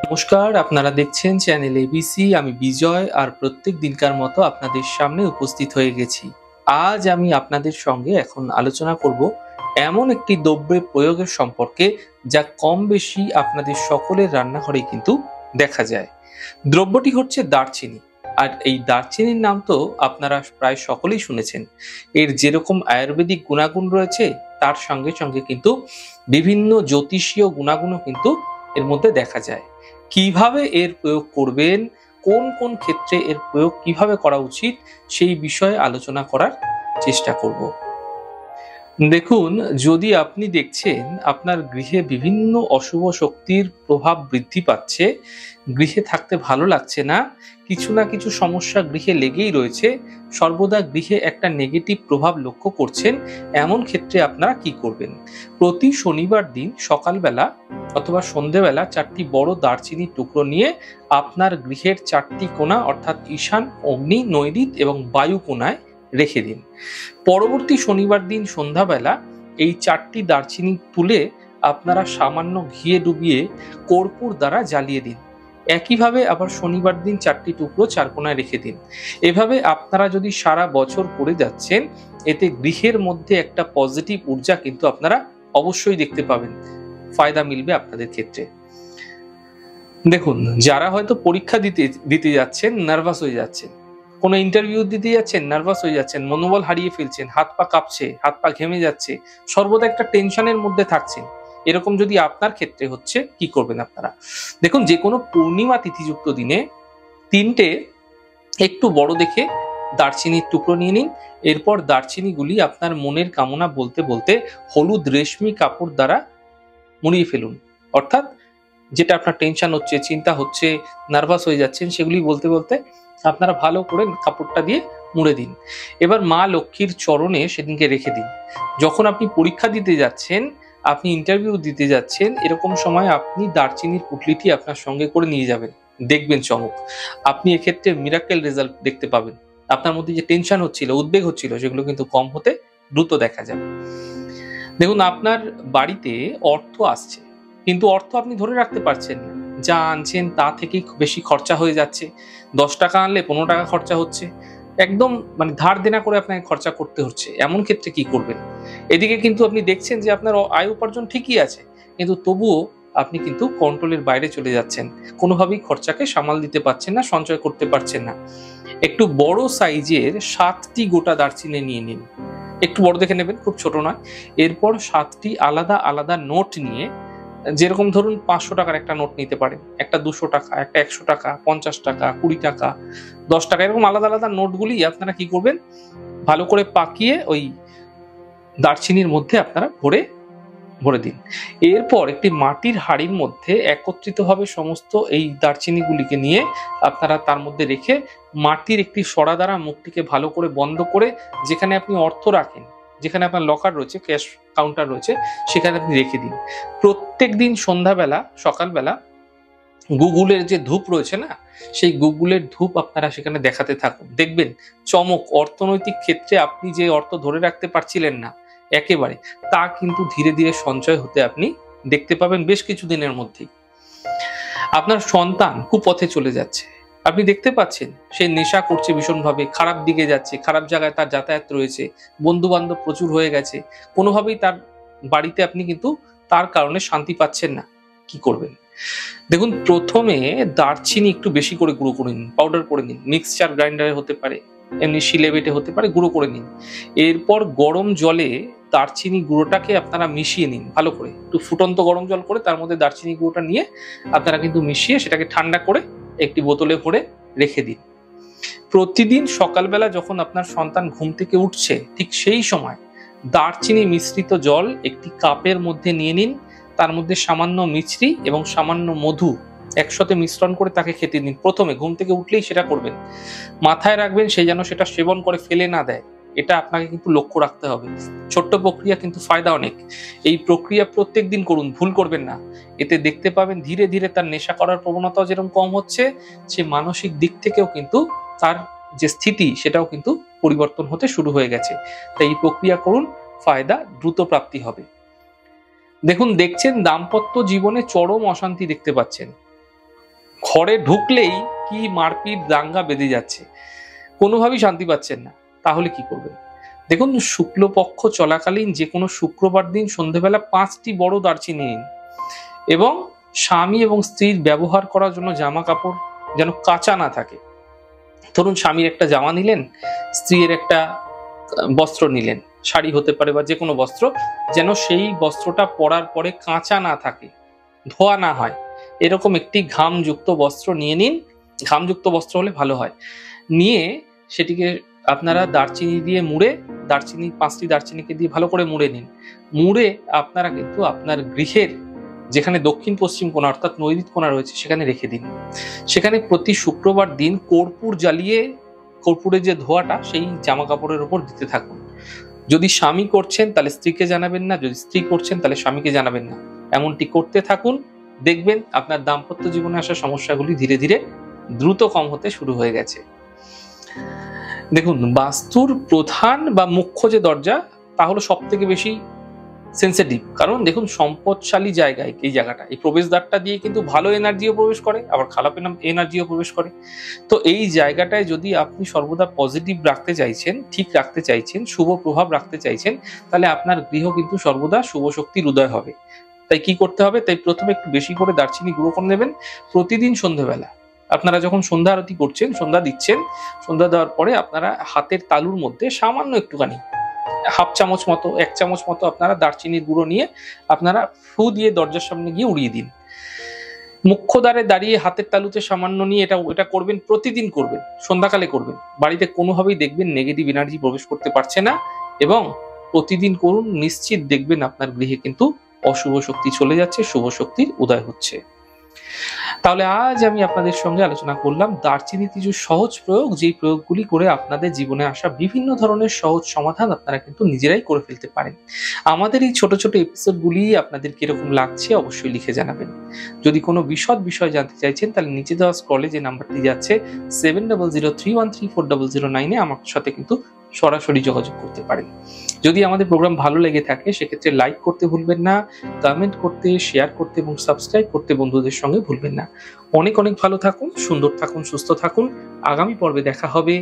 নমস্কার, আপনারা দেখছেন চ্যানেল এবিসি। আমি বিজয় আর প্রত্যেক দিনকার মতো আপনাদের সামনে উপস্থিত হয়ে গেছি। আজ আমি আপনাদের সঙ্গে এখন আলোচনা করব এমন একটি দ্রব্যের প্রয়োগের সম্পর্কে যা কম বেশি আপনাদের সকলের রান্নাঘরে কিন্তু দেখা যায়। দ্রব্যটি হচ্ছে দারচিনি। আর এই দারচিনির নাম তো আপনারা প্রায় সকলেই শুনেছেন। এর যেরকম আয়ুর্বেদিক গুণাগুণ রয়েছে তার সঙ্গে সঙ্গে কিন্তু বিভিন্ন জ্যোতিষীয় গুণাগুণও কিন্তু এর মধ্যে দেখা যায়। কিভাবে এর প্রয়োগ করবেন, কোন কোন ক্ষেত্রে এর প্রয়োগ কিভাবে করা উচিত সেই বিষয়ে আলোচনা করার চেষ্টা করব। দেখুন, যদি আপনি দেখছেন আপনার গৃহে বিভিন্ন অশুভ শক্তির প্রভাব বৃদ্ধি পাচ্ছে, গৃহে থাকতে ভালো লাগছে না, কিছু না কিছু সমস্যা গৃহে লেগেই রয়েছে, সর্বদা গৃহে একটা নেগেটিভ প্রভাব লক্ষ্য করছেন, এমন ক্ষেত্রে আপনারা কি করবেন? প্রতি শনিবার দিন সকালবেলা অথবা সন্ধেবেলা 4টি বড় দারচিনির টুকরো নিয়ে আপনার গৃহের 4টি কোণা অর্থাৎ ঈশান, অগ্নি, নৈঋত এবং বায়ু কোণায় রেখে দিন। পরবর্তী শনিবার দিন সন্ধ্যাবেলা এই 4টি দারচিনি তুলে আপনারা সামান্য ঘিয়ে ডুবিয়ে কর্পূর দ্বারা জ্বালিয়ে দিন। একইভাবে আবার শনিবার দিন 4টি টুকরো 4 কোণায় রেখে দিন। এভাবে আপনারা যদি সারা বছর করে যাচ্ছেন, এতে গৃহের মধ্যে একটা পজিটিভ ঊর্জা কিন্তু আপনারা অবশ্যই দেখতে পাবেন। ফায়দা মিলবে আপনাদের ক্ষেত্রে। দেখুন, যারা হয়তো পরীক্ষা দিতে যাচ্ছেন, নার্ভাস হয়ে যাচ্ছেন, কোনো ইন্টারভিউ দিতে যাচ্ছেন, নার্ভাস হয়ে যাচ্ছেন, মনোবল হারিয়ে ফেলছেন, হাত পা কাঁপছে, হাত পা ঘেমে যাচ্ছে, সর্বদা একটা টেনশনের মধ্যে থাকছেন, এরকম যদি আপনার ক্ষেত্রে হচ্ছে, কি করবেন আপনারা? দেখুন, যে কোনো পূর্ণিমা তিথিযুক্ত দিনে 3টে একটু বড় দেখে দারচিনির টুকরো নিয়ে নিন। এরপর দারচিনিগুলি আপনার মনের কামনা বলতে বলতে হলুদ রেশমি কাপড় দ্বারা মুড়িয়ে ফেলুন। অর্থাৎ যেটা আপনার টেনশন হচ্ছে, চিন্তা হচ্ছে, নার্ভাস হয়ে যাচ্ছেন, সেগুলি বলতে বলতে আপনারা ভালো করে কাপড়টা দিয়ে মুড়ে দিন। এবার মা লক্ষ্মীর চরণে সেদিনকে রেখে দিন। যখন আপনি পরীক্ষা দিতে যাচ্ছেন, আপনি ইন্টারভিউ দিতে যাচ্ছেন, এরকম সময় আপনি দারচিনির পুটলিটি আপনার সঙ্গে করে নিয়ে যাবেন। দেখবেন চমক, আপনি এক্ষেত্রে মিরাকেল রেজাল্ট দেখতে পাবেন। আপনার মধ্যে যে টেনশন হচ্ছিল, উদ্বেগ হচ্ছিল, সেগুলো কিন্তু কম হতে দ্রুত দেখা যাবে। দেখুন, আপনার বাড়িতে অর্থ আসছে, কিন্তু অর্থ আপনি ধরে রাখতে পারছেন না। যা আনছেন তা থেকেই বেশি খরচা হয়ে যাচ্ছে। 10 টাকা আনলে 15 টাকা খরচা হচ্ছে। একদম ধার দেনা করে আপনাকে খরচা করতে হচ্ছে। এমন ক্ষেত্রে কি করবেন? এদিকে কিন্তু আপনি দেখছেন যে আপনার আয় উপার্জন ঠিকই আছে, কিন্তু তবুও আপনি কিন্তু কন্ট্রোলের বাইরে চলে যাচ্ছেন। কোনোভাবেই খরচাকে সামাল দিতে পারছেন না, সঞ্চয় করতে পারছেন না। একটু বড় সাইজের 7টি গোটা দারচিনি নিয়ে নিন। একটু বড় দেখে নেবেন, খুব ছোট নয়। এরপর 7টি আলাদা আলাদা নোট নিয়ে, যেরকম ধরুন 500 টাকার একটা নোট নিতে পারেন, একটা 200 টাকা, একটা 100 টাকা, 50 টাকা, 20 টাকা, 10 টাকা, এরকম আলাদা আলাদা নোটগুলি আপনারা কি করবেন, ভালো করে পাকিয়ে ওই দারচিনির মধ্যে আপনারা ভরে দিন। এরপর একটি মাটির হাঁড়ির মধ্যে একত্রিতভাবে সমস্ত এই দারচিনিগুলিকে নিয়ে আপনারা তার মধ্যে রেখে মাটির একটি সরা দ্বারা মুখটিকে ভালো করে বন্ধ করে, যেখানে আপনি অর্থ রাখেন, যেখানে আপনার লকার রয়েছে, ক্যাশ কাউন্টার রয়েছে, সেখানে আপনি রেখে দিন। প্রত্যেক দিন সন্ধ্যাবেলা, সকালবেলা গুগলের যে ধূপ রয়েছে না, সেই গুগলের ধূপ আপনারা সেখানে দেখাতে থাকুন। দেখবেন চমক, অর্থনৈতিক ক্ষেত্রে আপনি যে অর্থ ধরে রাখতে পারছিলেন না একেবারে, তা কিন্তু ধীরে ধীরে সঞ্চয় হতে আপনি দেখতে পাবেন বেশ কিছুদিনের মধ্যেই। আপনার সন্তান কুপথে চলে যাচ্ছে, আপনি দেখতে পাচ্ছেন সে নেশা করছে ভীষণভাবে, খারাপ দিকে যাচ্ছে, খারাপ জায়গায় তার যাতায়াত রয়েছে, বন্ধু বান্ধব প্রচুর হয়ে গেছে, কোনোভাবেই তার বাড়িতে আপনি কিন্তু তার কারণে শান্তি পাচ্ছেন না। কি করবেন? দেখুন, প্রথমে দারচিনি একটু বেশি করে গুঁড়ো করে নিন, পাউডার করে নিন। মিক্সচার গ্রাইন্ডারে হতে পারে, এমনি শিলে বেটে হতে পারে, গুঁড়ো করে নিন। এরপর গরম জলে দারচিনি গুঁড়োটাকে আপনারা মিশিয়ে নিন ভালো করে, একটু ফুটন্ত গরম জল করে তার মধ্যে দারচিনি গুঁড়োটা নিয়ে আপনারা কিন্তু মিশিয়ে সেটাকে ঠান্ডা করে একটি বোতলে ভরে রেখে দিন। প্রতিদিন সকালবেলা যখন আপনার সন্তান ঘুম থেকে উঠছে, ঠিক সেই সময় দারচিনি মিশ্রিত জল একটি কাপের মধ্যে নিয়ে নিন। তার মধ্যে সামান্য মিছরি এবং সামান্য মধু একসাথে মিশ্রণ করে তাকে খেতে দিন। প্রথমে ঘুম থেকে উঠলেই সেটা করবেন। মাথায় রাখবেন সে যেন সেটা সেবন করে ফেলে না দেয়, এটা আপনাকে কিন্তু লক্ষ্য রাখতে হবে। ছোট্ট প্রক্রিয়া, কিন্তু ফায়দা অনেক। এই প্রক্রিয়া প্রত্যেক দিন করুন, ভুল করবেন না। এতে দেখতে পাবেন ধীরে ধীরে তার নেশা করার প্রবণতাও যেরকম কম হচ্ছে, সে মানসিক দিক থেকেও কিন্তু তার যে স্থিতি সেটাও কিন্তু পরিবর্তন হতে শুরু হয়ে গেছে। তাই এই প্রক্রিয়া করুন, ফায়দা দ্রুত প্রাপ্তি হবে। দেখুন, দেখছেন দাম্পত্য জীবনে চরম অশান্তি দেখতে পাচ্ছেন, ঘরে ঢুকলেই কি মারপিট দাঙ্গা বেঁধে যাচ্ছে, কোনোভাবেই শান্তি পাচ্ছেন না, তাহলে কি করবেন? দেখুন, শুক্লপক্ষ চলাকালীন যে কোনো শুক্রবার দিন সন্ধেবেলা 5টি বড় দারচিনি নিন এবং স্বামী এবং স্ত্রীর ব্যবহার করার জন্য জামা কাপড় যেন কাঁচা না থাকে। ধরুন স্বামীর একটা জামা নিলেন, স্ত্রীর একটা বস্ত্র নিলেন, শাড়ি হতে পারে বা যে কোনো বস্ত্র, যেন সেই বস্ত্রটা পরার পরে কাঁচা না থাকে, ধোয়া না হয়, এরকম একটি ঘামযুক্ত বস্ত্র নিয়ে নিন। ঘামযুক্ত বস্ত্র হলে ভালো হয়। নিয়ে সেটিকে আপনারা দারচিনি দিয়ে মুড়ে, 5টি দারচিনিকে দিয়ে ভালো করে মুড়ে নিন। মুড়ে আপনারা কিন্তু আপনার গৃহের যেখানে দক্ষিণ পশ্চিম কোণা অর্থাৎ নৈঋত কোণা রয়েছে সেখানে রেখে দিন। সেখানে প্রতি শুক্রবার দিন কর্পূর জ্বালিয়ে কর্পূরের যে ধোঁয়াটা সেই জামা কাপড়ের উপর দিতে থাকুন। যদি স্বামী করছেন তাহলে স্ত্রীকে জানাবেন না, যদি স্ত্রী করছেন তাহলে স্বামীকে জানাবেন না। এমনটি করতে থাকুন, দেখবেন আপনার দাম্পত্য জীবনে আসা সমস্যাগুলি ধীরে ধীরে দ্রুত কম হতে শুরু হয়ে গেছে। দেখুন, বাস্তুর প্রধান বা মুখ্য যে দরজা তা হলো সব থেকে বেশি সেন্সিটিভ, কারণ দেখুন সম্পদশালী জায়গায় এই জায়গাটা, এই প্রবেশদ্বারটা দিয়ে কিন্তু ভালো এনার্জিও প্রবেশ করে, আবার খারাপ এনার্জিও প্রবেশ করে। তো এই জায়গাটায় যদি আপনি সর্বদা পজিটিভ রাখতে চাইছেন, ঠিক রাখতে চাইছেন, শুভ প্রভাব রাখতে চাইছেন, তাহলে আপনার গৃহ কিন্তু সর্বদা শুভ শক্তির উদয় হবে। তাই কি করতে হবে? তাই প্রথমে একটু বেশি করে দারচিনি গুঁড়ো করে নেবেন। প্রতিদিন সন্ধ্যেবেলা আপনারা যখন সন্ধ্যা আরতি করছেন, সন্ধ্যা দিচ্ছেন, সন্ধ্যা দেওয়ার পরে আপনারা হাতের তালুর মধ্যে সামান্য একটুখানি 1/2 চামচ মতো, 1 চামচ মতো আপনারা দারচিনির গুঁড়ো নিয়ে আপনারা ফু দিয়ে দরজার সামনে গিয়ে উড়িয়ে দিন। মুখ্য দ্বারে দাঁড়িয়ে হাতের তালুতে সামান্য নিয়ে এটা করবেন, প্রতিদিন করবেন, সন্ধ্যাকালে করবেন। বাড়িতে কোনোভাবেই দেখবেন নেগেটিভ এনার্জি প্রবেশ করতে পারছে না, এবং প্রতিদিন করুন, নিশ্চিত দেখবেন আপনার গৃহে কিন্তু অশুভ শক্তি চলে যাচ্ছে, শুভ শক্তির উদয় হচ্ছে। তাহলে আজ আমি আপনাদের সঙ্গে আলোচনা করলাম দারচিনির কিছু সহজ প্রয়োগ, যেই প্রয়োগগুলি করে আপনাদের জীবনে আসা বিভিন্ন ধরনের সহজ সমাধান আপনারা কিন্তু নিজেরাই করে ফেলতে পারেন। আমাদের এই ছোট ছোট এপিসোডগুলি আপনাদের কিরকম লাগছে অবশ্যই লিখে জানাবেন। যদি কোনো বিশদ বিষয় জানতে চাইছেন তাহলে নিচে দেওয়া স্ক্রলে যে নাম্বারটি যাচ্ছে 7003134009 আমার সাথে কিন্তু সরাসরি যোগাযোগ করতে পারেন। যদি আমাদের প্রোগ্রাম ভালো লেগে থাকে সেক্ষেত্রে লাইক করতে ভুলবেন না, কমেন্ট করতে, শেয়ার করতে এবং সাবস্ক্রাইব করতে বন্ধুদের সঙ্গে ভুলবেন না। অনেক অনেক ভালো থাকুন, সুন্দর থাকুন, সুস্থ থাকুন। আগামী পর্বে দেখা হবে।